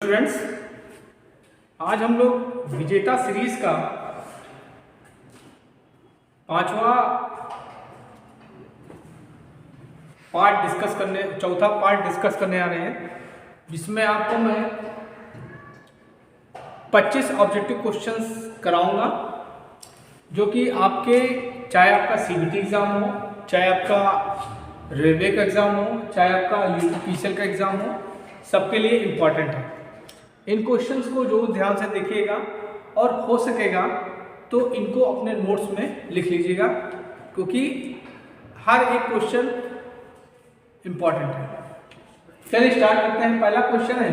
Students, आज हम लोग विजेता सीरीज का चौथा पार्ट डिस्कस करने आ रहे हैं, जिसमें आपको मैं 25 ऑब्जेक्टिव क्वेश्चंस कराऊंगा, जो कि आपके चाहे आपका सीबीटी एग्जाम हो, चाहे आपका रेलवे का एग्जाम हो, चाहे आपका यूपीपीसीएल का एग्जाम हो, सबके लिए इम्पॉर्टेंट है। इन क्वेश्चंस को जो ध्यान से देखिएगा और हो सकेगा तो इनको अपने नोट्स में लिख लीजिएगा, क्योंकि हर एक क्वेश्चन इम्पॉर्टेंट है। चलिए स्टार्ट करते हैं। पहला क्वेश्चन है,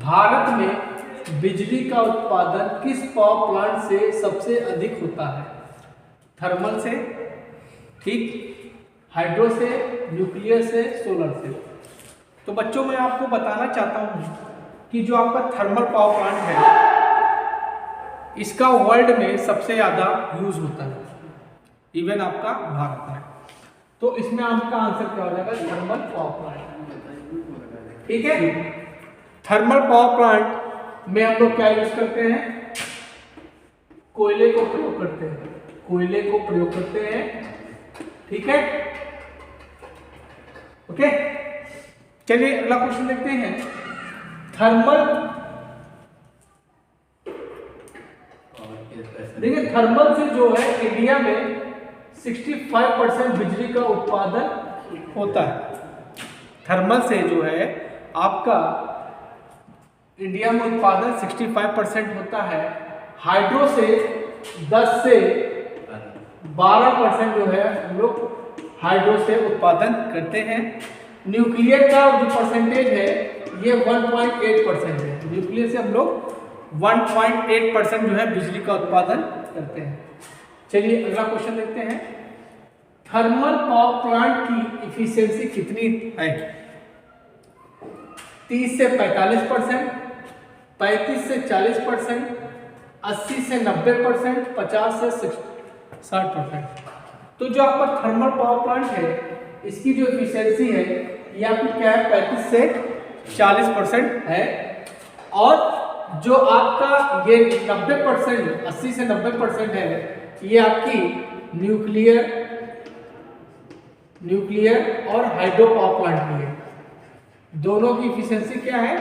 भारत में बिजली का उत्पादन किस पावर प्लांट से सबसे अधिक होता है? थर्मल से, ठीक, हाइड्रो से, न्यूक्लियर से, सोलर से। तो बच्चों, मैं आपको बताना चाहता हूँ कि जो आपका थर्मल पावर प्लांट है, इसका वर्ल्ड में सबसे ज़्यादा यूज होता है, इवन आपका भारत में। तो इसमें आपका आंसर क्या हो जाएगा? Thermal power plant. ठीक है, थर्मल पावर प्लांट में हम लोग क्या यूज करते हैं? कोयले को प्रयोग करते हैं, कोयले को प्रयोग करते हैं। ठीक है, ओके। चलिए अगला क्वेश्चन देखते हैं। देखिए, थर्मल से जो है इंडिया में 65% बिजली का उत्पादन होता है। थर्मल से जो है आपका इंडिया में उत्पादन 65% होता है। हाइड्रो से 10 से 12% जो है हम लोग हाइड्रो से उत्पादन करते हैं। न्यूक्लियर का जो परसेंटेज है ये 1.8% है। न्यूक्लियर से हम लोग 1.8% जो है बिजली का उत्पादन करते हैं। चलिए अगला क्वेश्चन देखते हैं। थर्मल पावर प्लांट की इफिशियंसी कितनी है? 30 से 45%, 35 से 40%, 80 से 90%, 50 से 60%। तो जो आपका थर्मल पावर प्लांट है, इसकी जो इफिशियंसी है ये आपकी क्या है? 35 से 40% है। और जो आपका ये 90%, 80 से 90% है, ये आपकी न्यूक्लियर और हाइड्रो पावर प्लांट की है। दोनों की इफिशियंसी क्या है?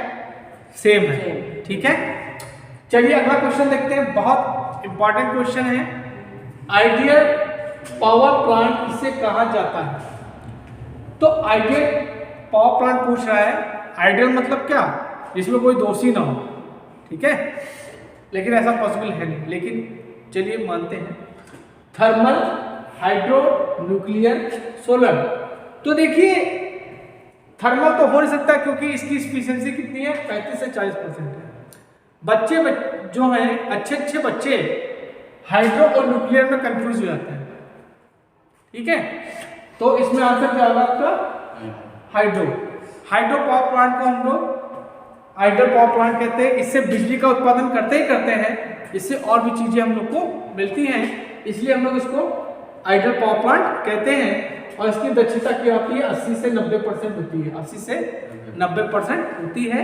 सेम है। ठीक है, चलिए अगला क्वेश्चन देखते हैं। बहुत इंपॉर्टेंट क्वेश्चन है। आइडियल पावर प्लांट किसे कहा जाता है? तो आइडियल पावर प्लांट पूछ रहा है। आइडियल मतलब क्या? जिसमें कोई दोषी ना हो। ठीक है, लेकिन ऐसा पॉसिबल है नहीं, लेकिन चलिए मानते हैं। Thermal, hydro, nuclear, solar. तो देखिए, थर्मल तो हो नहीं सकता, क्योंकि इसकी एफिशिएंसी कितनी है? 35 से 40% है। बच्चे जो हैं, अच्छे बच्चे हाइड्रो और न्यूक्लियर में कंफ्यूज हो जाते हैं। ठीक है, तो इसमें आंसर क्या होगा आपका? हाइड्रो पावर प्लांट को हम लोग आइडियल पावर प्लांट कहते हैं। इससे बिजली का उत्पादन करते ही करते हैं, इससे और भी चीजें हम लोग को मिलती हैं, इसलिए हम लोग इसको आइडियल पावर प्लांट कहते हैं। और इसकी दक्षता क्या होती है? 80 से 90% होती है। 80 से 90% होती है।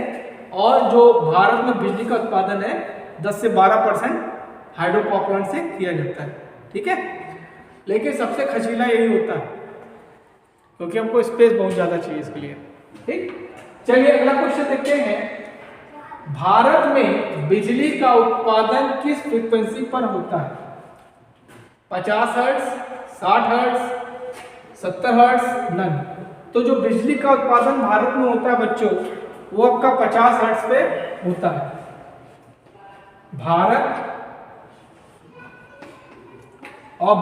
और जो भारत में बिजली का उत्पादन है, 10 से 12% हाइड्रो पावर प्लांट से किया जाता है। ठीक है, लेकिन सबसे खचीला यही होता है, क्योंकि हमको स्पेस बहुत ज्यादा चाहिए इसके लिए। ठीक, चलिए अगला क्वेश्चन देखते हैं। भारत में बिजली का उत्पादन किस फ्रीक्वेंसी पर होता है? 50 हर्ट्ज, 60 हर्ट्ज, 70 हर्ट्ज, नन। तो जो बिजली का उत्पादन भारत में होता है बच्चों, वो आपका 50 हर्ट्ज पे होता है। भारत और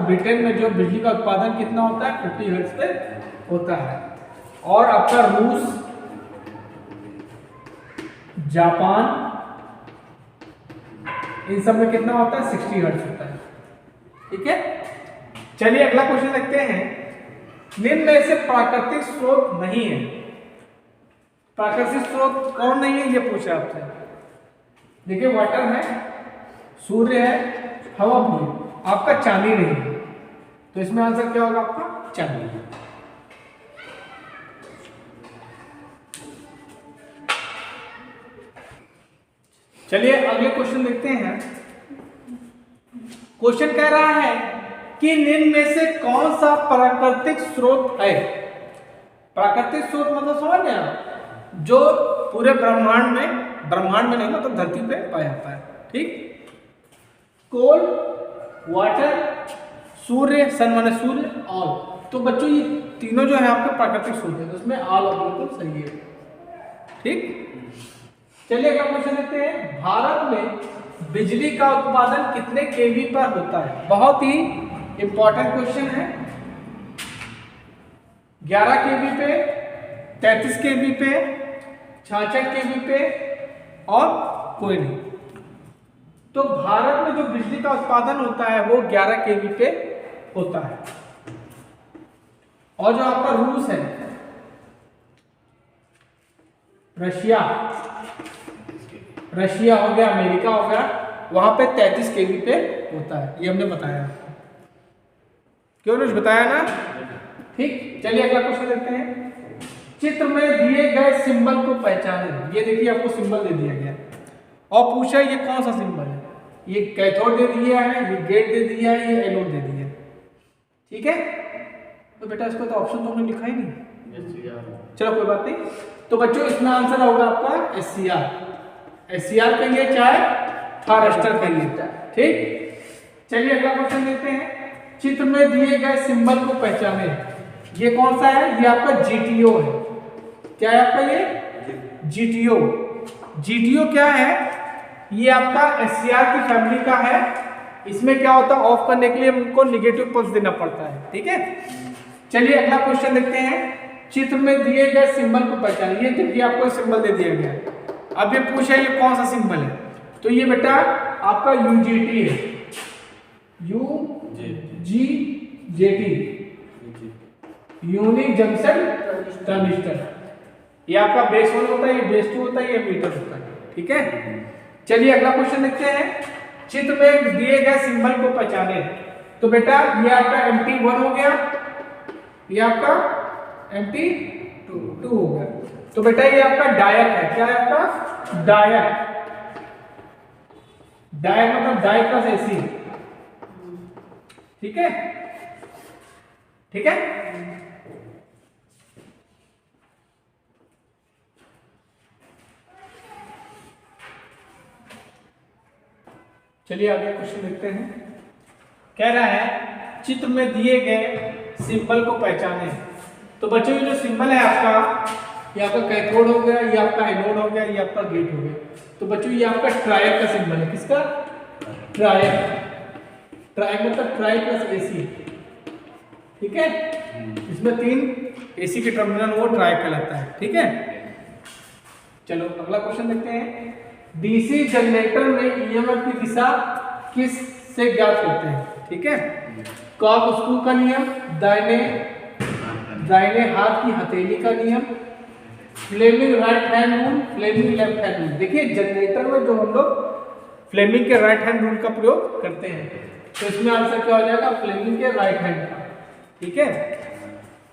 ब्रिटेन में जो बिजली का उत्पादन कितना होता है? 50 हर्ट्ज पे होता है। और आपका रूस, जापान, इन सब में कितना होता है? 60 हर्ट्ज होता है। ठीक है, चलिए अगला क्वेश्चन देखते हैं। निम्न में से प्राकृतिक स्रोत नहीं है। प्राकृतिक स्रोत कौन नहीं है, ये पूछा आपसे। देखिए, वाटर है, सूर्य है, हवा भी है, आपका चांदी नहीं है। तो इसमें आंसर क्या होगा आपका? चांदी। चलिए अगले क्वेश्चन देखते हैं। क्वेश्चन कह रहा है कि निम्न में से कौन सा प्राकृतिक स्रोत है। प्राकृतिक स्रोत मतलब समझ गए आप, जो पूरे ब्रह्मांड में नहीं मतलब धरती पे पाया जाता है। ठीक, कोल, वाटर, सूर्य, सन माने सूर्य, ऑल। तो बच्चों ये तीनों जो है आपके प्राकृतिक स्रोत है, तो उसमें ऑल बिल्कुल सही है। ठीक, चलिए अगला क्वेश्चन देखते हैं। भारत में बिजली का उत्पादन कितने केवी पर होता है। बहुत ही इंपॉर्टेंट क्वेश्चन है। 11 केवी पे, 33 केवी पे, 66 केवी पे और कोई नहीं। तो भारत में जो बिजली का उत्पादन होता है वो 11 केवी पे होता है। और जो आपका रूस है, रशिया हो गया, अमेरिका हो गया, वहां पे 33 केवी पे होता है। ये हमने बताया, क्यों नहीं बताया ना। ठीक, चलिए अगला क्वेश्चन देखते हैं। चित्र में दिए गए सिंबल को पहचानें। ये देखिए आपको सिंबल दे दिया गया और पूछा ये कौन सा सिंबल है। ये कैथोड दे दिया है, ये गेट दे दिया है, ये एनोड दे दिया है। ठीक है, तो बेटा इसको तो ऑप्शन तो हमने लिखा ही नहीं। चलो कोई बात नहीं। तो बच्चों इसमें आंसर होगा आपका एससीआर कहिए चाहे थायरिस्टर कहिए। ठीक, चलिए अगला क्वेश्चन देखते हैं। चित्र में दिए गए सिंबल को पहचाने। ये कौन सा है, ये आपका जीटीओ है। क्या है आपका ये जीटीओ क्या है, ये आपका एससीआर की फैमिली का है। इसमें क्या होता है, ऑफ करने के लिए हमको निगेटिव पल्स देना पड़ता है। ठीक है, चलिए अगला क्वेश्चन देखते हैं। चित्र में दिए गए सिंबल को पहचानिए। देखिए आपको सिंबल दे दिया गया, अब ये पूछा ये कौन सा सिंबल है। तो ये बेटा आपका यूजीटी है, यूजीटी, यूनिक जंक्शन ट्रांजिस्टर। ये आपका बेस 1 होता है, ये बेस 2 होता है, ये मीटर होता है। ठीक है, चलिए अगला क्वेश्चन देखते हैं। चित्र में दिए गए सिंबल को पहचाने। तो बेटा ये आपका MT1 हो गया, ये आपका MT2 हो गया। तो बेटा ये आपका डायक है। क्या है आपका डायक मतलब डाई प्लस एसी। ठीक है, ठीक है। चलिए आगे क्वेश्चन देखते हैं। कह रहा है चित्र में दिए गए सिंबल को पहचाने। तो बच्चों ये जो सिंबल है आपका, ये आपका कैथोड हो गया, ये आपका एनोड हो गया, ये आपका गेट हो गया। तो बच्चों ये आपका ट्रायड का सिंबल है। किसका, ट्रायड मतलब ट्राई प्लस एसी। ठीक है, इसमें 3 एसी के टर्मिनल वो ट्राई कहलाता है। ठीक है, चलो अगला क्वेश्चन देखते हैं। डीसी जनरेटर में ईएमएफ की दिशा किस से ज्ञात करते हैं। ठीक है, कॉक-स्क्रू का नियम, दाहिने हाथ की हथेली का नियम, Fleming right hand rule, Fleming left hand rule. देखिए जनरेटर में जो हम लोग फ्लेमिंग के राइट हैंड रूल का प्रयोग करते हैं, तो इसमें आंसर क्या हो जाएगा, फ्लेमिंग के राइट हैंड का। ठीक है,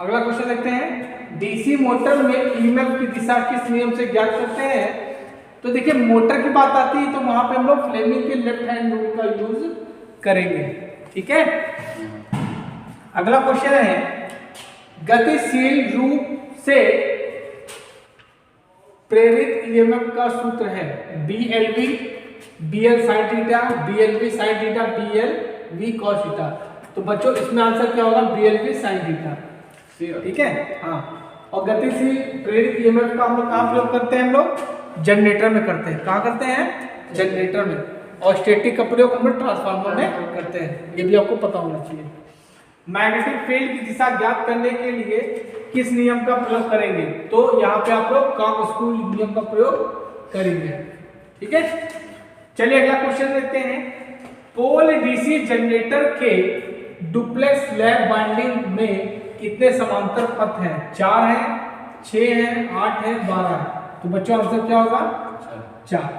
अगला क्वेश्चन देखते हैं। डीसी मोटर में ईएमएफ की दिशा किस नियम से ज्ञात करते हैं। तो देखिए मोटर की बात आती है तो वहां पे हम लोग फ्लेमिंग के लेफ्ट हैंड रूल का यूज करेंगे। ठीक है, अगला क्वेश्चन है। गतिशील रूप से प्रेरित ईएमएफ का सूत्र है BLV, BL sin theta, BLV sin theta, BLV cos theta. तो बच्चों इसमें आंसर क्या होगा, BLV sin थीटा। ठीक है, हाँ। और गतिशील प्रेरित ईएमएफ का हम लोग कहाँ प्रयोग करते हैं, हम लोग जनरेटर में करते हैं। कहाँ करते हैं, जनरेटर में। और स्टैटिक का प्रयोग हम लोग ट्रांसफार्मर में करते हैं, ये भी आपको पता होना चाहिए। मैग्नेटिक फील्ड की दिशा ज्ञात करने के लिए किस नियम का प्रयोग करेंगे। तो यहाँ पे आप लोग कॉक-स्क्रू नियम का प्रयोग करेंगे। ठीक है, चलिए अगला क्वेश्चन देखते हैं। पोल डीसी जनरेटर के डुप्लेक्स लैप बाइंडिंग में कितने समांतर पथ हैं। 4 हैं, 6 हैं, 8 हैं, 12 हैं। तो बच्चों आंसर क्या होगा, 4।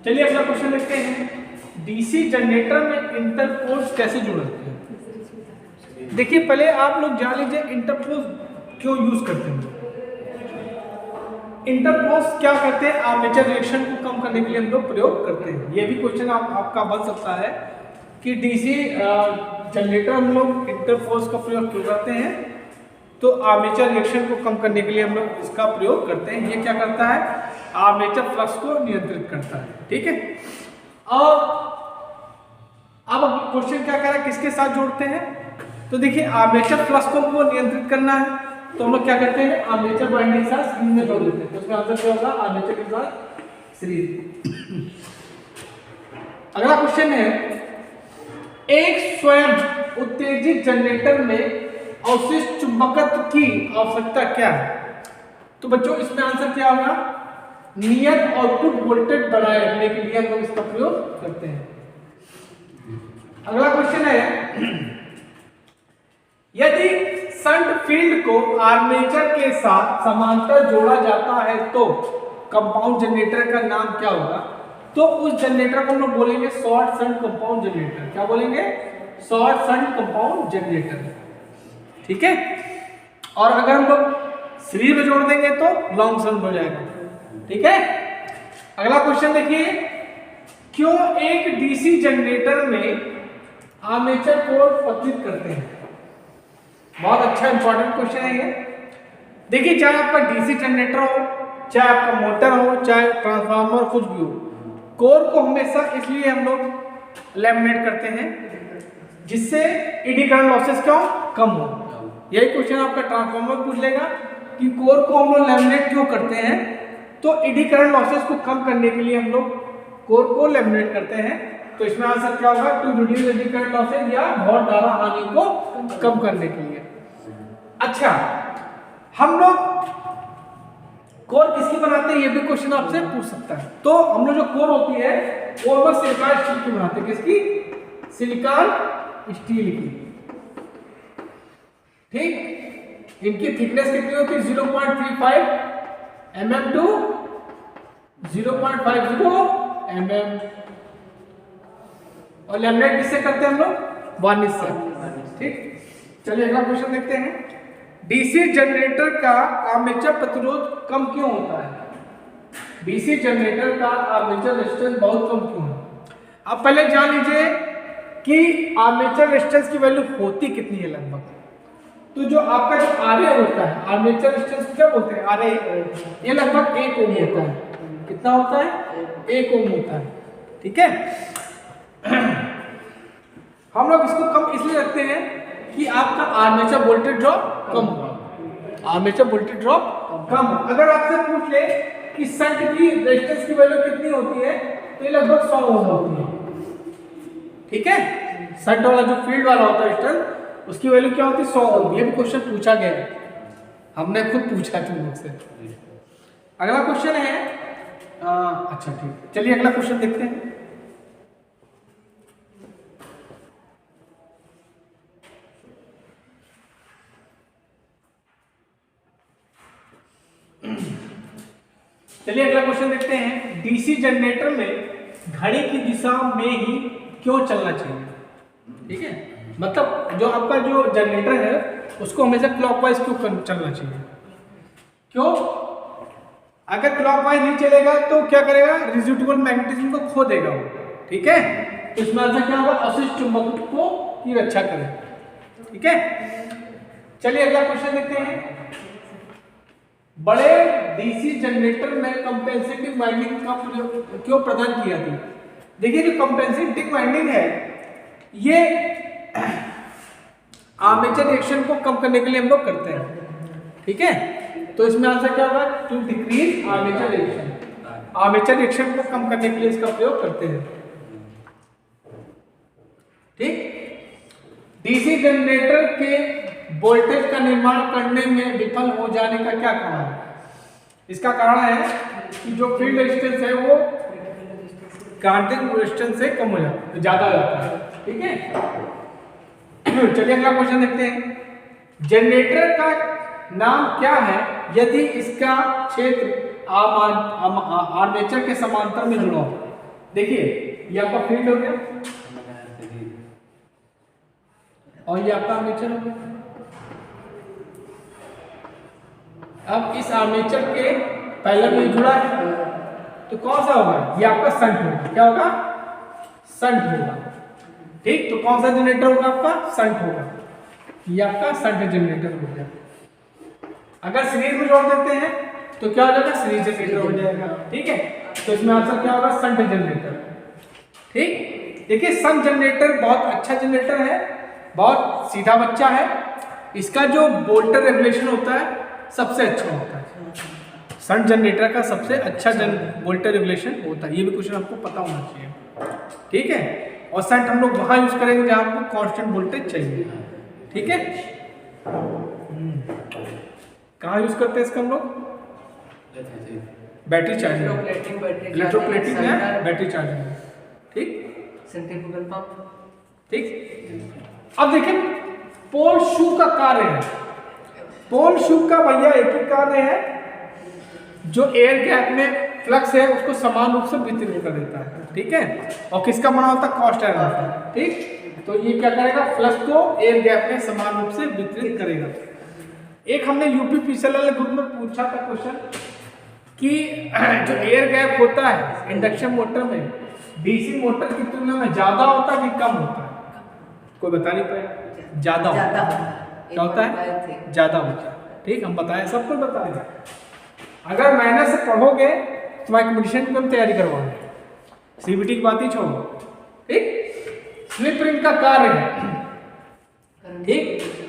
चलिए अगला क्वेश्चन देखते हैं। डीसी जनरेटर में इंटरपोल्स कैसे जुड़ते हैं। देखिए पहले आप लोग जान लीजिए इंटरपोज क्यों यूज करते हैं। इंटरपोज क्या करते हैं, आर्मेचर रिएक्शन को कम करने के लिए हम लोग प्रयोग करते हैं। ये भी क्वेश्चन आपका बन सकता है कि डीसी जनरेटर हम लोग इंटरपोज का प्रयोग क्यों करते हैं, तो आर्मेचर रिएक्शन को कम करने के लिए हम लोग इसका प्रयोग करते हैं। ये क्या करता है, आर्मेचर फ्लक्स को नियंत्रित करता है। ठीक है, और अब क्वेश्चन क्या कह रहा है, किसके साथ जोड़ते हैं, तो देखिए आर्मेचर फ्लक्स को नियंत्रित करना है तो हम लोग क्या करते हैं, आर्मेचर वाइंडिंग के साथ सीरीज में जोड़ देते हैं। तो इसका आंसर क्या होगा, आर्मेचर के साथ सीरीज। अगला क्वेश्चन है, एक स्वयं उत्तेजित जनरेटर में अवशिष्ट चुंबकत्व की आवश्यकता क्या है। तो बच्चों इसमें आंसर क्या होगा, नियत आउटपुट वोल्टेज बनाए रखने के लिए हम लोग इसका प्रयोग करते हैं। अगला क्वेश्चन है, यदि शंट फील्ड को आर्मेचर के साथ समांतर जोड़ा जाता है तो कंपाउंड जनरेटर का नाम क्या होगा। तो उस जनरेटर को हम लोग बोलेंगे शॉर्ट शंट कंपाउंड जनरेटर। क्या बोलेंगे, शॉर्ट शंट कंपाउंड जनरेटर। ठीक है, और अगर हम लोग सीरीज में जोड़ देंगे तो लॉन्ग शंट हो जाएगा। ठीक है, अगला क्वेश्चन देखिए, क्यों एक डीसी जनरेटर में आर्मेचर कोर पतित करते हैं। बहुत अच्छा इंपॉर्टेंट क्वेश्चन है ये। देखिए चाहे आपका डीसी जनरेटर हो, चाहे आपका मोटर हो, चाहे ट्रांसफार्मर, कुछ भी हो, कोर को हमेशा इसलिए हम लोग लैमिनेट करते हैं जिससे एडी करंट लॉसेस क्यों कम हो। यही क्वेश्चन आपका ट्रांसफार्मर पूछ लेगा कि कोर को हम लोग लैमिनेट क्यों करते हैं, तो एडी करंट लॉसेस को कम करने के लिए हम लोग कोर को लैमिनेट करते हैं। तो इसमें आंसर क्या होगा, to reduce eddy current losses या बहुत धारा हानि को कम करने के लिए। अच्छा, हम लोग कोर किसकी बनाते हैं, ये भी क्वेश्चन आपसे पूछ सकता है। तो हम लोग जो कोर होती है वो हम सिलिकॉन स्टील की बनाते हैं। किसकी, सिलिकॉन स्टील की। ठीक, इनकी थिकनेस कितनी होती है, 0.35 mm टू 0.50 mm। और लैमिनेट किससे करते हैं हम लोग, वार्निश से। ठीक, चलिए अगला क्वेश्चन देखते हैं, डीसी जनरेटर का आर्मेचर प्रतिरोध कम क्यों होता है। डीसी जनरेटर का आर्मेचर रेजिस्टेंस बहुत कम क्यों है। अब पहले जान लीजिए कि आर्मेचर रेजिस्टेंस की वैल्यू होती कितनी है लगभग। तो जो आपका जो आरए होता है, आर्मेचर रेजिस्टेंस क्या बोलते हैं, आरए, ये लगभग 1 ओम होता है। कितना होता है, 1 ओम होता है। ठीक है, हम लोग इसको कम इसलिए रखते हैं कि आपका आर्मेचर वोल्टेज ड्रॉप कम हो। आर्मेचर वोल्टेज ड्रॉप कम हो। अगर आपसे पूछ ले कि शंट की रेजिस्टेंस की वैल्यू कितनी होती है, तो ये लगभग 100 ओम होती है। ठीक है, शंट वाला जो फील्ड वाला होता है रेजिस्टेंस, उसकी वैल्यू क्या होती है, 100 ओम। ये भी क्वेश्चन पूछा गया है, हमने खुद पूछा तुम लोग से। अगला क्वेश्चन है, अच्छा ठीक, चलिए अगला क्वेश्चन देखते हैं। चलिए अगला क्वेश्चन देखते हैं, डीसी जनरेटर में घड़ी की दिशा में ही क्यों चलना चाहिए। ठीक है, मतलब जो आपका जो जनरेटर है उसको हमेशा क्लॉकवाइज क्यों चलना चाहिए। क्यों, अगर क्लॉकवाइज नहीं चलेगा तो क्या करेगा, रेजिडुअल मैग्नेटिज्म को खो देगा वो। ठीक है, तो इसमें आंसर क्या होगा, अवशिष्ट चुंबकत्व को की रक्षा करेगा। ठीक है, चलिए अगला क्वेश्चन देखते हैं, बड़े डीसी जनरेटर में कंपेंसेटिंग वाइंडिंग का क्यों प्रदान किया था। देखिए जो कंपेंसेटिंग वाइंडिंग है ये आर्मेचर रिएक्शन को कम करने के लिए हम लोग करते हैं। ठीक है, तो इसमें आंसर क्या होगा, to decrease armature reaction. Armature reaction को कम करने के लिए इसका प्रयोग करते हैं। ठीक, डीसी जनरेटर के वोल्टेज का निर्माण करने में विफल हो जाने का क्या कारण है। इसका कारण है कि जो फील्ड रेजिस्टेंस है वो कांटिक रेजिस्टेंस से कम हो जाता है, ज्यादा हो जाता है। ठीक है, चलिए अगला क्वेश्चन देखते हैं, जनरेटर का नाम क्या है यदि इसका क्षेत्र आर्मेचर के समांतर में जुड़ा हो। देखिए ये आपका फील्ड हो गया, और ये आपका आर्मेचर हो गया। अब इस आर्मेचर के पहले में जुड़ा है तो कौन सा होगा, ये आपका संट होगा। क्या होगा, संट होगा। ठीक, तो कौन सा जनरेटर होगा आपका, संट होगा। ये आपका संट जनरेटर हो गया। अगर सीरीज में जोड़ देते हैं तो क्या हो जाएगा, सीरीज जनरेटर हो जाएगा। ठीक है, तो इसमें आंसर क्या होगा, संट जनरेटर। ठीक, देखिए संट जनरेटर बहुत अच्छा जनरेटर है, बहुत सीधा बच्चा है। इसका जो वोल्टेज रेगुलेशन होता है सबसे अच्छा होता है। संट जनरेटर का सबसे अच्छा वोल्टेज रेगुलेशन होता है। ये भी क्वेश्चन आपको पता होना चाहिए। ठीक है, और संट हम लोग वहां यूज करेंगे जहां आपको कांस्टेंट वोल्टेज चाहिए। ठीक है, कहाँ यूज करते हैं इसका हम लोग, बैटरी चार्जिंग, इलेक्ट्रोप्लेटिंग है, बैटरी चार्जिंग। ठीक, सेंट्रीफ्यूगल पंप। ठीक, अब देखिए पोल शू का कार्य है। पोल शू का भैया एक ही कार्य है, जो एयर गैप में फ्लक्स है उसको समान रूप से वितरित कर देता है। ठीक है, और किसका बना होता है, कॉस्ट आयरन। ठीक, तो ये क्या करेगा, फ्लक्स को एयर गैप में समान रूप से वितरित करेगा। एक हमने यूपी पीसीएल ग्रुप में पूछा था क्वेश्चन कि जो एयर गैप होता है इंडक्शन मोटर में डीसी मोटर की तुलना में ज्यादा होता है कि कम होता है, कोई बता नहीं पाया। ज्यादा होता है। क्या होता है, ज्यादा होता है। ठीक, हम बताएं, सब कुछ बता दें। अगर मेहनत से पढ़ोगे तो मैं कंपटीशन की तैयारी करवाऊंगा, सीबीटी की बात ही छोड़ो। ठीक, स्लिप रिंग का कार्य है, ठीक,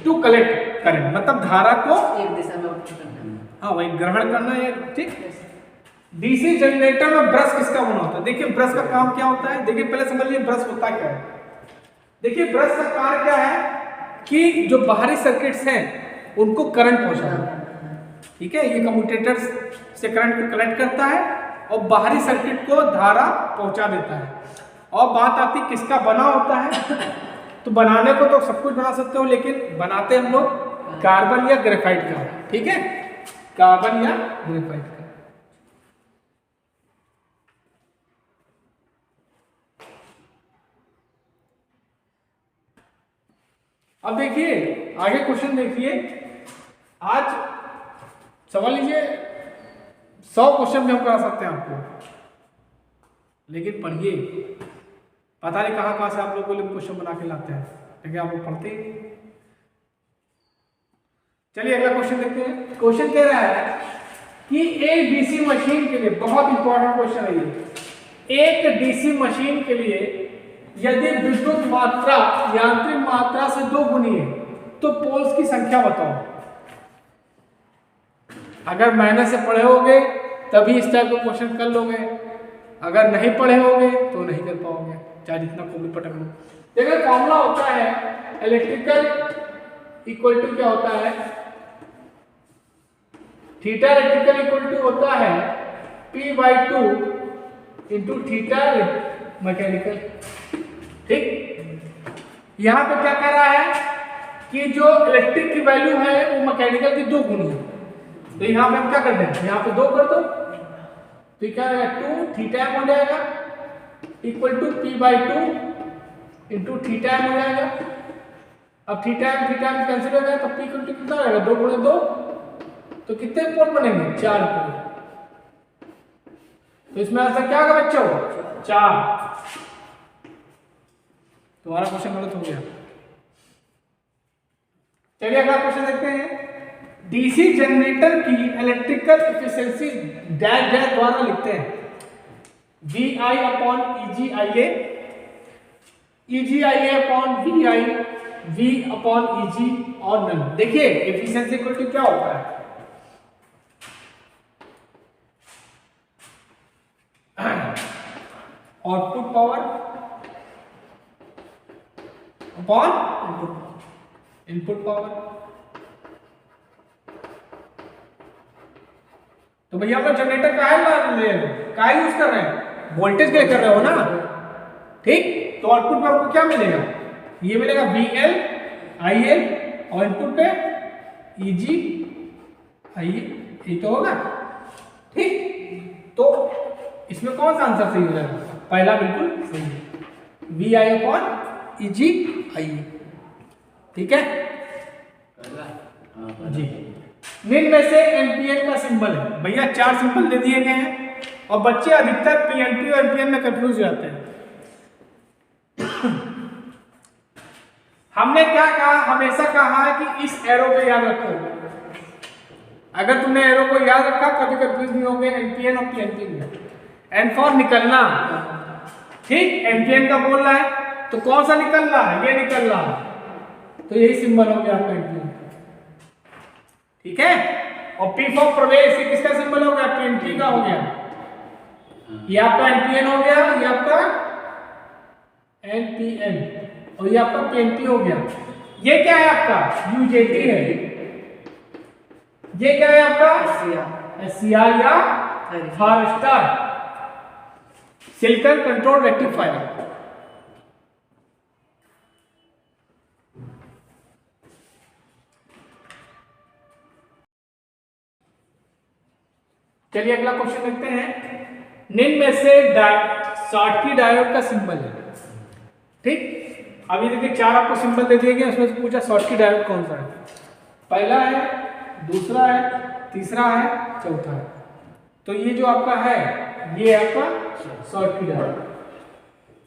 टू कलेक्ट करंट, मतलब धारा को एक दिशा में करना। हाँ वही ग्रहण करना है। ठीक, डीसी जनरेटर में ब्रश किसका बना होता है, देखिए ब्रश का काम क्या होता है। देखिए पहले समझ लीजिए ब्रश होता क्या है। देखिए ब्रश का कार्य क्या है कि जो बाहरी सर्किट्स हैं उनको करंट पहुंचाना। ठीक है, ये कम्यूटेटर से करंट को कलेक्ट करता है और बाहरी सर्किट को धारा पहुंचा देता है। और बात आती किसका बना होता है, तो बनाने को तो सब कुछ बना सकते हो, लेकिन बनाते हम लोग कार्बन या ग्रेफाइट का। ठीक है, कार्बन या ग्रेफाइट का। अब देखिए आगे क्वेश्चन देखिए। आज सवाल लीजिए 100 क्वेश्चन भी हम करा सकते हैं आपको, लेकिन पढ़िए, पता नहीं कहां कहां से आप लोगों को क्वेश्चन बना के लाते हैं, लेकिन आप लोग पढ़ते ही। चलिए अगला क्वेश्चन देखते हैं। क्वेश्चन कह रहा है कि एक डीसी मशीन के लिए, बहुत इंपॉर्टेंट क्वेश्चन है ये, एक डीसी मशीन के लिए यदि विद्युत मात्रा यांत्रिक मात्रा से 2 गुनी है तो पोल्स की संख्या बताओ। अगर मेहनत से पढ़े होगे तभी इस टाइप का क्वेश्चन कर लोगे, अगर नहीं पढ़े होगे तो नहीं कर पाओगे, चाहे जितना कॉपी पटक लो। देखिए फॉर्मूला होता है इलेक्ट्रिकल इक्वल टू क्या होता है, थीटा इलेक्ट्रिकल इक्वल टू होता है P/2 इंटू थीटा मैकेनिकल। ठीक, यहां पे क्या कर रहा है कि जो इलेक्ट्रिक की वैल्यू है वो मैकेनिकल की 2 गुनी है, तो यहां पे हम क्या कर दें, यहां पे 2 कर दो, तो क्या आएगा 2 थीटा हो जाएगा equal to P/2 into theta हो जाएगा। अब थीटा कैंसिल हो जाएगा, तो P इक्वल टू कितना रहेगा, 2 गुणे 2, तो कितने पोल बनेंगे, 4 पोल। तो इसमें आंसर क्या होगा बच्चों, 4। तुम्हारा क्वेश्चन गलत हो गया। चलिए अगला क्वेश्चन देखते हैं। डीसी जनरेटर की इलेक्ट्रिकल एफिशिएंसी डैश डैश द्वारा लिखते हैं, VI/EGIA, EGIA upon VI, V upon EG और नन। देखिए एफिशिएंसी इक्वल टू क्या होता है, output power upon input power. तो भैया अपना जनरेटर का यूज कर रहे हैं, वोल्टेज के कर रहे हो ना। ठीक, तो आउटपुट पे आपको क्या मिलेगा, ये मिलेगा VL IL और इनपुट पे EG IE, ये तो होगा। ठीक, तो इसमें कौन सा आंसर सही हो जाएगा, पहला बिल्कुल सही है, VI अपॉन EG IE। ठीक है जी। निम्न में से एनपीएन का सिंबल है, भैया 4 सिंबल दे दिए गए हैं और बच्चे अधिकतर पीएनपी और एनपीएन में कंफ्यूज हो जाते हैं। हमने क्या कहा, हमेशा कहा है कि इस एरो को याद रखो। अगर तुमने एरो को याद रखा कभी कंफ्यूज नहीं होगे एनपीएन और पीएनपी में। एन फॉर निकलना, ठीक, एनपीएन का बोल रहा है तो कौन सा निकल रहा है, ये निकल रहा है, तो यही सिंबल हो गया आपका एनपीएन, ठीक है। और पी फॉर प्रवेश, ये किसका सिंबल हो गया, पीएनपी का हो गया, ये आपका एनपीएन हो गया, ये आपका एनपीएन और ये आपका पीएनपी हो गया। ये क्या है आपका यूजेटी है, ये क्या है आपका एससीआर या थारिस्टर, सिलिकॉन कंट्रोल रेक्टिफायर। चलिए अगला क्वेश्चन देखते हैं। निम्न में से शॉटकी डायोड का सिंबल है, ठीक। अभी देखिए 4 आपको सिंबल दे दिए गए, उसमें से पूछा शॉटकी डायोड कौन सा है। पहला है, दूसरा है, तीसरा है, चौथा है। तो ये जो आपका है ये आपका शॉटकी डायोड,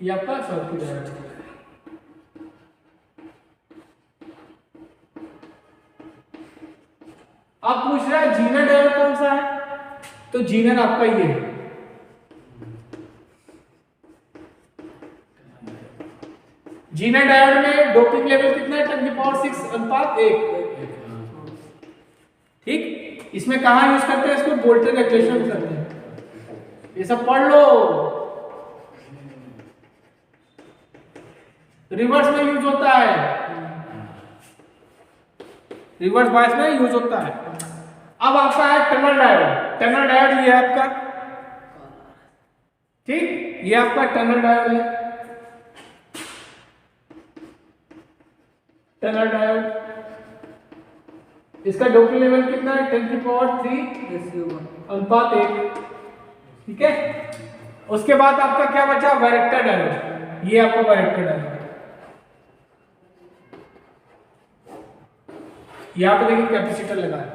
ये आपका शॉटकी डायोड। अब पूछ रहा है जीनर डायोड कौन सा है, तो जीनर आपका ये है, जीनर डायोड में डोपिंग लेवल कितना है 10⁻⁶/1, ठीक। इसमें कहां यूज करते हैं इसको, वोल्टेज रेगुलेशन करते हैं, ये सब पढ़ लो। रिवर्स में यूज होता है, रिवर्स बायस में यूज होता है। अब आपका है टनल डायोड, टनल डायोड ये है आपका, ठीक, ये आपका टनल डायोड है, टनल डायोड। इसका डोपिंग लेवल कितना है 10⁻⁴/1, ठीक है। उसके बाद आपका क्या बचा, वायरेक्टर डायोड, ये आपका वायरेक्टर डायोड, यहां पे देखिए कैपेसिटर लगा है,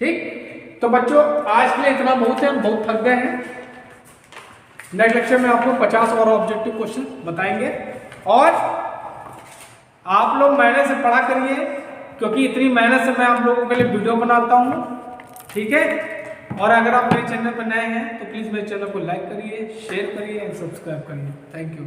ठीक। तो बच्चों आज के लिए इतना बहुत है, हम बहुत थक गए हैं। नेक्स्ट लेक्चर में आपको 50 और ऑब्जेक्टिव क्वेश्चन बताएंगे और आप लोग मेहनत से पढ़ा करिए, क्योंकि इतनी मेहनत से मैं आप लोगों के लिए वीडियो बनाता हूँ, ठीक है। और अगर आप मेरे चैनल पर नए हैं तो प्लीज़ मेरे चैनल को लाइक करिए, शेयर करिए एंड सब्सक्राइब करिए। Thank you.